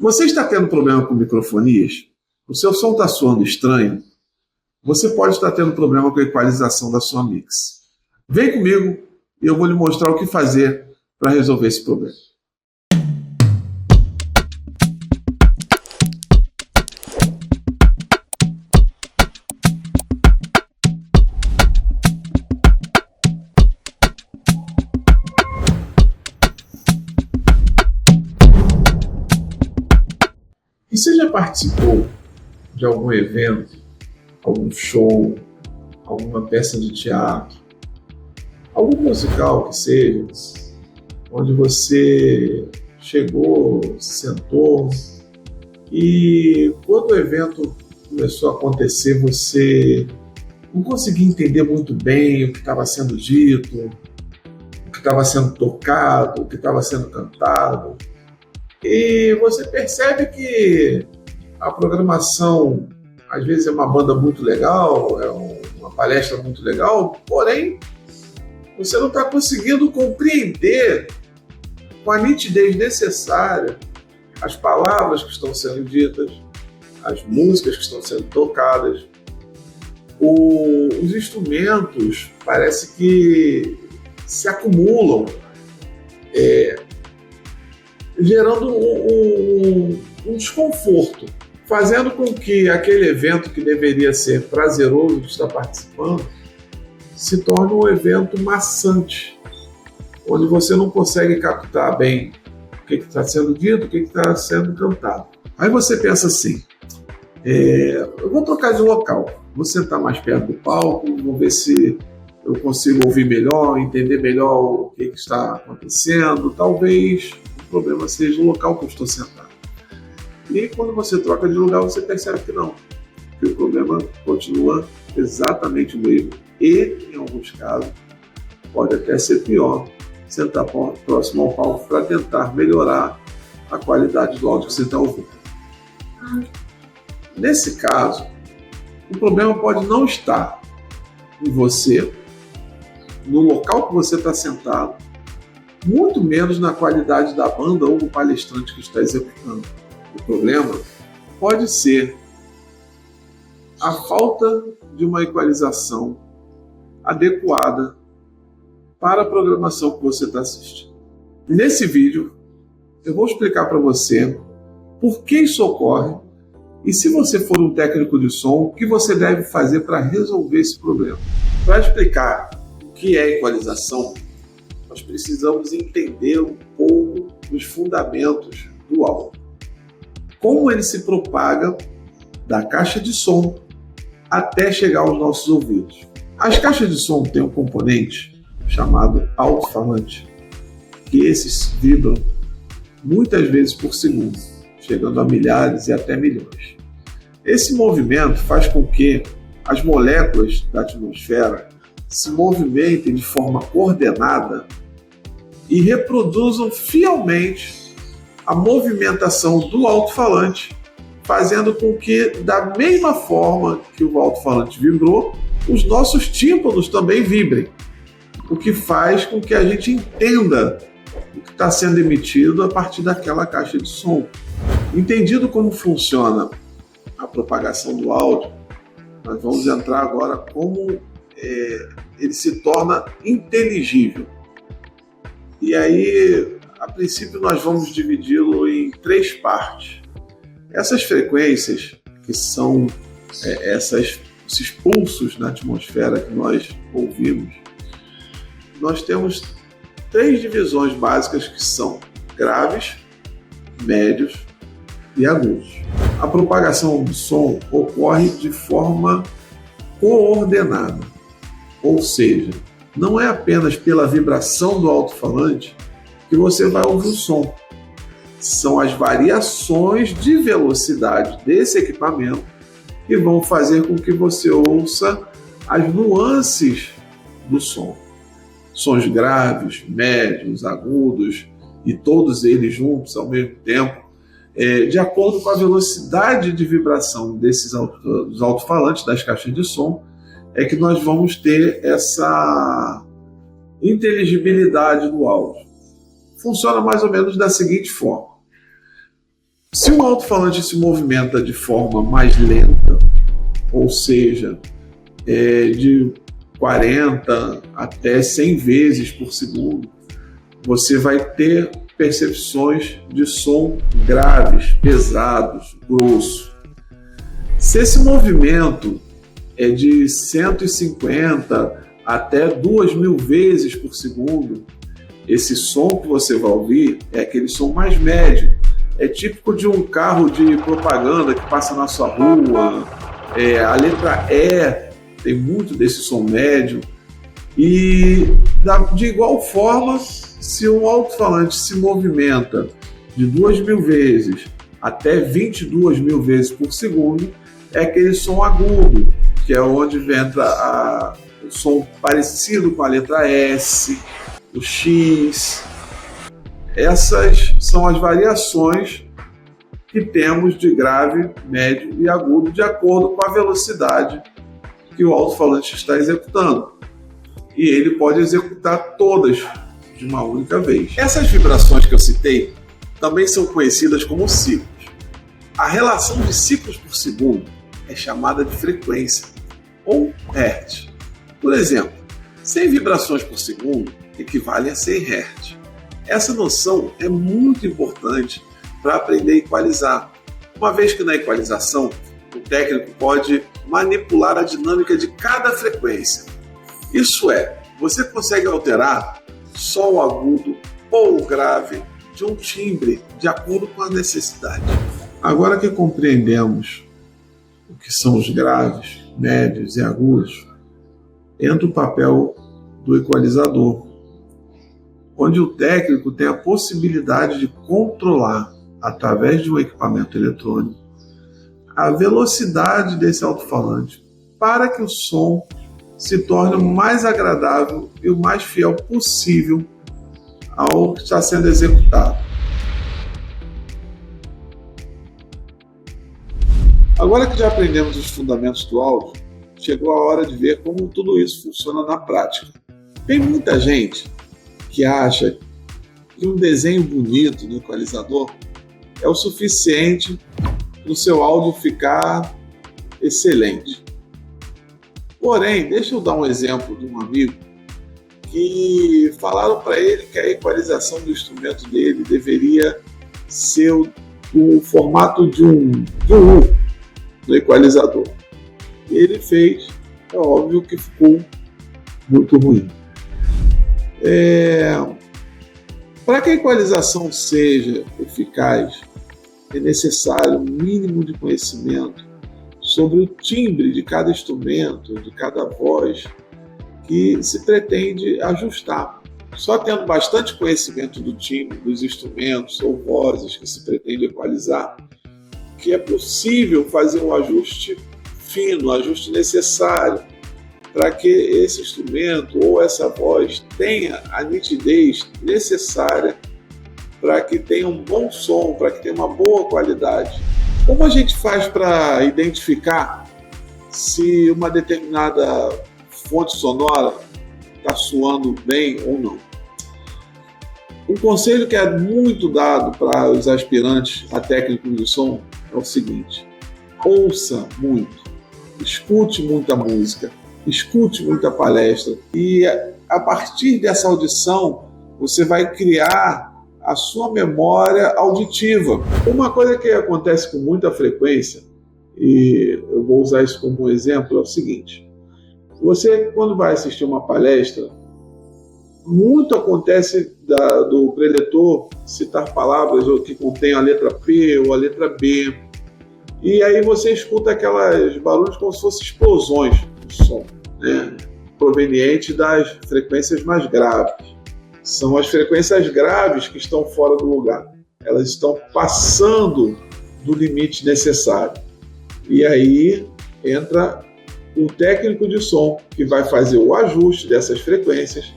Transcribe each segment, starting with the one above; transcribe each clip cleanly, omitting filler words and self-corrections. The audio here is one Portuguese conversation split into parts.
Você está tendo problema com microfonias? O seu som está soando estranho? Você pode estar tendo problema com a equalização da sua mix. Vem comigo e eu vou lhe mostrar o que fazer para resolver esse problema. E você já participou de algum evento, algum show, alguma peça de teatro, algum musical que seja, onde você chegou, sentou e quando o evento começou a acontecer, você não conseguia entender muito bem o que estava sendo dito, o que estava sendo tocado, o que estava sendo cantado. E você percebe que a programação, às vezes, é uma banda muito legal, é uma palestra muito legal, porém, você não está conseguindo compreender com a nitidez necessária as palavras que estão sendo ditas, as músicas que estão sendo tocadas. Os instrumentos parece que se acumulam, gerando um desconforto, fazendo com que aquele evento que deveria ser prazeroso de estar participando se torne um evento maçante, onde você não consegue captar bem o que está sendo dito, o que está sendo cantado. Aí você pensa assim, eu vou trocar de local, vou sentar mais perto do palco, vou ver se eu consigo ouvir melhor, entender melhor o que está acontecendo, talvez o problema seja o local que eu estou sentado. E quando você troca de lugar, você percebe que não, que o problema continua exatamente o mesmo. E, em alguns casos, pode até ser pior, sentar próximo ao palco para tentar melhorar a qualidade do áudio que você está ouvindo. Nesse caso, o problema pode não estar em você, no local que você está sentado, muito menos na qualidade da banda ou do palestrante que está executando. O problema pode ser a falta de uma equalização adequada para a programação que você está assistindo. Nesse vídeo, eu vou explicar para você por que isso ocorre e, se você for um técnico de som, o que você deve fazer para resolver esse problema. Para explicar o que é equalização, nós precisamos entender um pouco dos fundamentos do áudio. Como ele se propaga da caixa de som até chegar aos nossos ouvidos. As caixas de som têm um componente chamado alto-falante, que esses vibram muitas vezes por segundo, chegando a milhares e até milhões. Esse movimento faz com que as moléculas da atmosfera se movimentem de forma coordenada e reproduzam fielmente a movimentação do alto-falante, fazendo com que, da mesma forma que o alto-falante vibrou, os nossos tímpanos também vibrem, o que faz com que a gente entenda o que está sendo emitido a partir daquela caixa de som. Entendido como funciona a propagação do áudio, nós vamos entrar agora como ele se torna inteligível. E aí, a princípio, nós vamos dividi-lo em 3 partes. Essas frequências, que são esses pulsos na atmosfera que nós ouvimos, nós temos 3 divisões básicas que são graves, médios e agudos. A propagação do som ocorre de forma coordenada, ou seja, não é apenas pela vibração do alto-falante que você vai ouvir o som. São as variações de velocidade desse equipamento que vão fazer com que você ouça as nuances do som. Sons graves, médios, agudos e todos eles juntos ao mesmo tempo, de acordo com a velocidade de vibração dos alto-falantes, das caixas de som, é que nós vamos ter essa inteligibilidade do áudio. Funciona mais ou menos da seguinte forma. Se o alto-falante se movimenta de forma mais lenta, ou seja, de 40 até 100 vezes por segundo, você vai ter percepções de som graves, pesados, grosso. Se esse movimento é de 150 até 2.000 vezes por segundo, esse som que você vai ouvir é aquele som mais médio. É típico de um carro de propaganda que passa na sua rua. A letra E tem muito desse som médio. E de igual forma, se um alto-falante se movimenta de 2.000 vezes até 22.000 vezes por segundo, é aquele som agudo, que é onde entra o som parecido com a letra S, o X. Essas são as variações que temos de grave, médio e agudo, de acordo com a velocidade que o alto-falante está executando. E ele pode executar todas de uma única vez. Essas vibrações que eu citei também são conhecidas como ciclos. A relação de ciclos por segundo é chamada de frequência, ou Hertz. Por exemplo, 100 vibrações por segundo equivale a 100 Hz. Essa noção é muito importante para aprender a equalizar, uma vez que na equalização o técnico pode manipular a dinâmica de cada frequência. Isso é, você consegue alterar só o agudo ou o grave de um timbre de acordo com a necessidade. Agora que compreendemos o que são os graves, médios e agudos, entra o papel do equalizador, onde o técnico tem a possibilidade de controlar, através de um equipamento eletrônico, a velocidade desse alto-falante para que o som se torne o mais agradável e o mais fiel possível ao que está sendo executado. Agora que já aprendemos os fundamentos do áudio, chegou a hora de ver como tudo isso funciona na prática. Tem muita gente que acha que um desenho bonito no equalizador é o suficiente para o seu áudio ficar excelente. Porém, deixa eu dar um exemplo de um amigo que falaram para ele que a equalização do instrumento dele deveria ser o formato de um U no equalizador. E ele fez, é óbvio que ficou muito ruim. Para que a equalização seja eficaz, é necessário um mínimo de conhecimento sobre o timbre de cada instrumento, de cada voz que se pretende ajustar. Só tendo bastante conhecimento do timbre, dos instrumentos ou vozes que se pretende equalizar, que é possível fazer um ajuste fino, um ajuste necessário para que esse instrumento ou essa voz tenha a nitidez necessária para que tenha um bom som, para que tenha uma boa qualidade. Como a gente faz para identificar se uma determinada fonte sonora está soando bem ou não? Um conselho que é muito dado para os aspirantes a técnicos de som é o seguinte: ouça muito, escute muita música, escute muita palestra e a partir dessa audição você vai criar a sua memória auditiva. Uma coisa que acontece com muita frequência, e eu vou usar isso como um exemplo, é o seguinte: você, quando vai assistir uma palestra, muito acontece do preletor citar palavras que contêm a letra P ou a letra B, e aí você escuta aquelas barulhos como se fossem explosões de som, né? Proveniente das frequências mais graves. São as frequências graves que estão fora do lugar. Elas estão passando do limite necessário. E aí entra o técnico de som, que vai fazer o ajuste dessas frequências.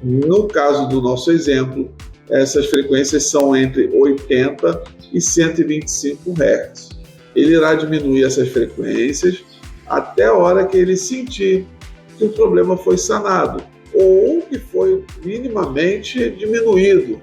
No caso do nosso exemplo, essas frequências são entre 80 e 125 Hz. Ele irá diminuir essas frequências até a hora que ele sentir que o problema foi sanado ou que foi minimamente diminuído,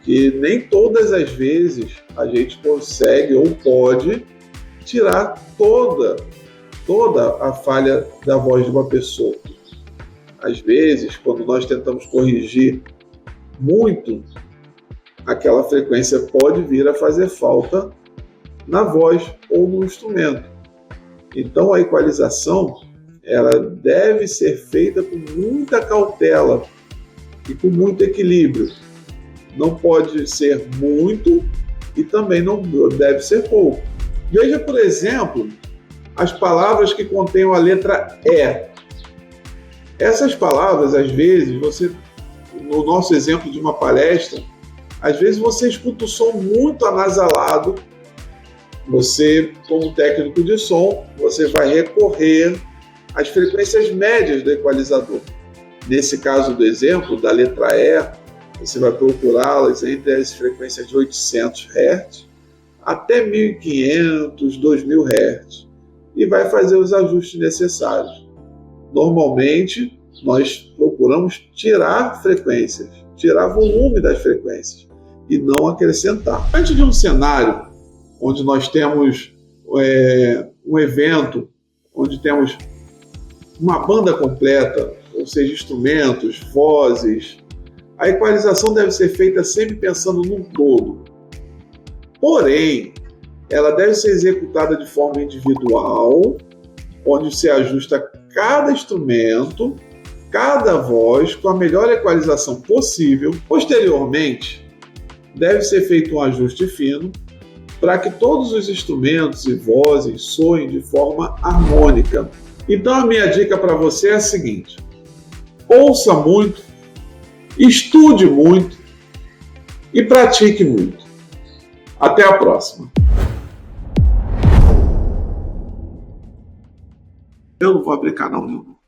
que nem todas as vezes a gente consegue ou pode tirar toda a falha da voz de uma pessoa. Às vezes, quando nós tentamos corrigir muito, aquela frequência pode vir a fazer falta na voz ou no instrumento. Então, a equalização ela deve ser feita com muita cautela e com muito equilíbrio. Não pode ser muito e também não deve ser pouco. Veja, por exemplo, as palavras que contêm a letra E. Essas palavras, às vezes, no nosso exemplo de uma palestra, às vezes você escuta o som muito anasalado. Você, como técnico de som, você vai recorrer às frequências médias do equalizador. Nesse caso do exemplo, da letra E, você vai procurá-las entre as frequências de 800 Hz até 1500, 2000 Hz e vai fazer os ajustes necessários. Normalmente, nós procuramos tirar frequências, tirar volume das frequências e não acrescentar. Diante de um cenário onde nós temos um evento, onde temos uma banda completa, ou seja, instrumentos, vozes, a equalização deve ser feita sempre pensando num todo. Porém, ela deve ser executada de forma individual, onde se ajusta cada instrumento, cada voz, com a melhor equalização possível. Posteriormente, deve ser feito um ajuste fino, para que todos os instrumentos e vozes soem de forma harmônica. Então a minha dica para você é a seguinte: ouça muito, estude muito e pratique muito. Até a próxima. Eu não vou abrir canal nenhum.